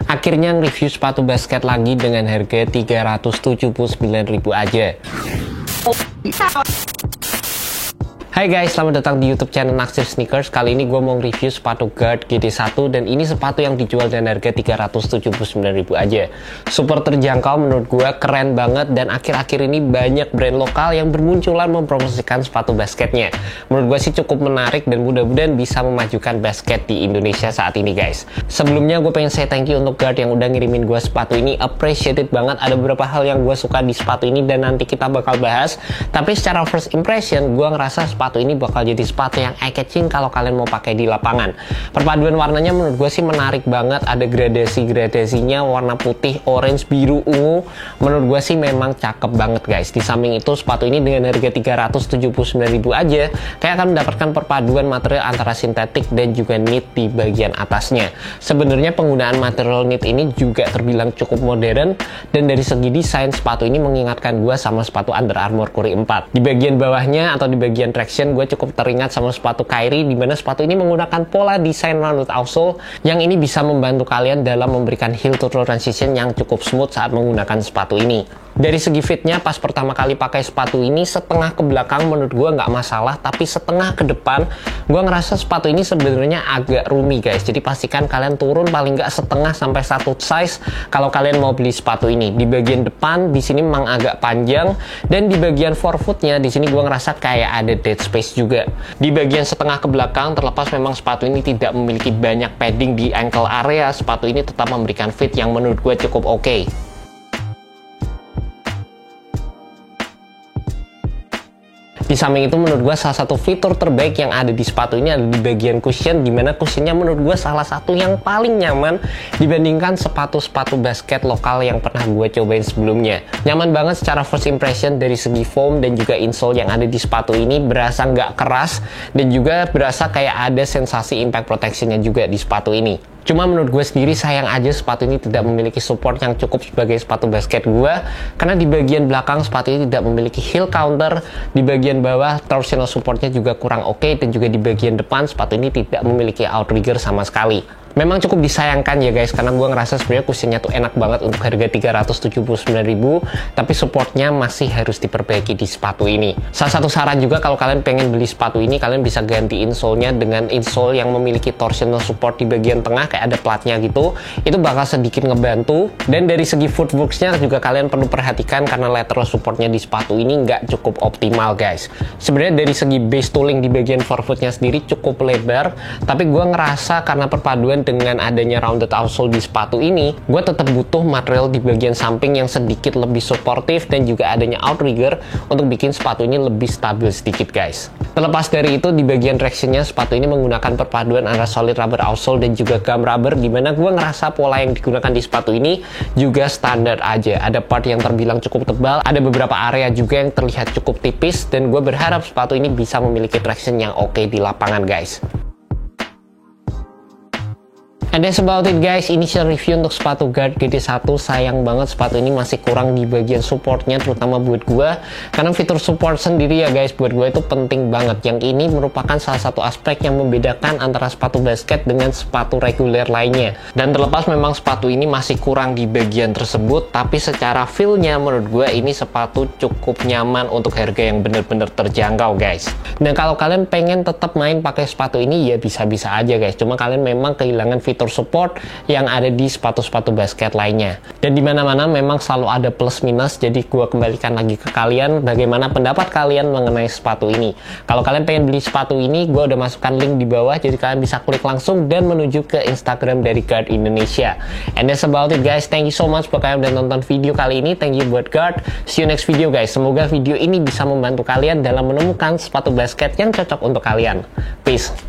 Akhirnya nge-review sepatu basket lagi dengan harga 379.000 aja. Hai guys, selamat datang di YouTube channel Naksir Sneakers. Kali ini gue mau review sepatu Guard GT1 dan ini sepatu yang dijual dengan harga 379.000 aja. Super terjangkau menurut gue, keren banget, dan akhir-akhir ini banyak brand lokal yang bermunculan mempromosikan sepatu basketnya. Menurut gue sih cukup menarik dan mudah-mudahan bisa memajukan basket di Indonesia saat ini guys. Sebelumnya gue pengen say thank you untuk Guard yang udah ngirimin gue sepatu ini, appreciated banget. Ada beberapa hal yang gue suka di sepatu ini dan nanti kita bakal bahas. Tapi secara first impression, gue ngerasa sepatu ini bakal jadi sepatu yang eye-catching kalau kalian mau pakai di lapangan. Perpaduan warnanya menurut gue sih menarik banget. Ada gradasi-gradasinya, warna putih, orange, biru, ungu. Menurut gue sih memang cakep banget guys. Di samping itu sepatu ini dengan harga 379.000 aja kayak akan mendapatkan perpaduan material antara sintetik dan juga knit di bagian atasnya. Sebenarnya penggunaan material knit ini juga terbilang cukup modern, dan dari segi desain sepatu ini mengingatkan gue sama sepatu Under Armour Curry 4. Di bagian bawahnya atau di bagian traction gue cukup teringat sama sepatu Kyrie, di mana sepatu ini menggunakan pola desain rounded outsole yang ini bisa membantu kalian dalam memberikan heel to toe transition yang cukup smooth saat menggunakan sepatu ini. Dari segi fitnya, pas pertama kali pakai sepatu ini, setengah ke belakang menurut gue nggak masalah, tapi setengah ke depan gue ngerasa sepatu ini sebenarnya agak roomy guys. Jadi pastikan kalian turun paling nggak setengah sampai satu size kalau kalian mau beli sepatu ini. Di bagian depan di sini memang agak panjang, dan di bagian forefootnya di sini gue ngerasa kayak ada dead space juga. Di bagian setengah ke belakang, terlepas memang sepatu ini tidak memiliki banyak padding di ankle area, sepatu ini tetap memberikan fit yang menurut gue cukup oke. Di samping itu menurut gue salah satu fitur terbaik yang ada di sepatu ini ada di bagian cushion, dimana cushionnya menurut gue salah satu yang paling nyaman dibandingkan sepatu-sepatu basket lokal yang pernah gue cobain sebelumnya. Nyaman banget secara first impression dari segi foam dan juga insole yang ada di sepatu ini, berasa nggak keras dan juga berasa kayak ada sensasi impact protectionnya juga di sepatu ini. Cuma menurut gue sendiri sayang aja sepatu ini tidak memiliki support yang cukup sebagai sepatu basket gue, karena di bagian belakang sepatu ini tidak memiliki heel counter, di bagian bawah torsional supportnya juga kurang oke, dan juga di bagian depan sepatu ini tidak memiliki outrigger sama sekali. Memang cukup disayangkan ya guys, karena gue ngerasa sebenarnya cushionnya tuh enak banget untuk harga 379.000, tapi supportnya masih harus diperbaiki di sepatu ini. Salah satu saran juga, kalau kalian pengen beli sepatu ini, kalian bisa ganti insole-nya dengan insole yang memiliki torsional support di bagian tengah, kayak ada platnya gitu. Itu bakal sedikit ngebantu. Dan dari segi footworks-nya juga kalian perlu perhatikan, karena lateral supportnya di sepatu ini nggak cukup optimal guys. Sebenarnya dari segi base tooling di bagian forefoot-nya sendiri cukup lebar, tapi gue ngerasa karena perpaduan dengan adanya rounded outsole di sepatu ini, gue tetap butuh material di bagian samping yang sedikit lebih suportif, dan juga adanya outrigger untuk bikin sepatu ini lebih stabil sedikit guys. Terlepas dari itu, di bagian tractionnya sepatu ini menggunakan perpaduan antara solid rubber outsole dan juga gum rubber, dimana gue ngerasa pola yang digunakan di sepatu ini juga standar aja. Ada part yang terbilang cukup tebal, ada beberapa area juga yang terlihat cukup tipis, dan gue berharap sepatu ini bisa memiliki traction yang oke di lapangan guys. And that's about it guys, initial review untuk sepatu Guard GT1. Sayang banget sepatu ini masih kurang di bagian supportnya, terutama buat gue, karena fitur support sendiri ya guys, buat gue itu penting banget. Yang ini merupakan salah satu aspek yang membedakan antara sepatu basket dengan sepatu reguler lainnya. Dan terlepas memang sepatu ini masih kurang di bagian tersebut, tapi secara feel-nya menurut gue ini sepatu cukup nyaman untuk harga yang bener-bener terjangkau guys. Dan kalau kalian pengen tetap main pakai sepatu ini, ya bisa-bisa aja guys. Cuma kalian memang kehilangan fitur support yang ada di sepatu-sepatu basket lainnya. Dan dimana-mana memang selalu ada plus minus, jadi gue kembalikan lagi ke kalian bagaimana pendapat kalian mengenai sepatu ini. Kalau kalian pengen beli sepatu ini, gue udah masukkan link di bawah, jadi kalian bisa klik langsung dan menuju ke Instagram dari Guard Indonesia. And that's about it guys, thank you so much buat kalian udah nonton video kali ini. Thank you buat Guard, see you next video guys. Semoga video ini bisa membantu kalian dalam menemukan sepatu basket yang cocok untuk kalian. Peace.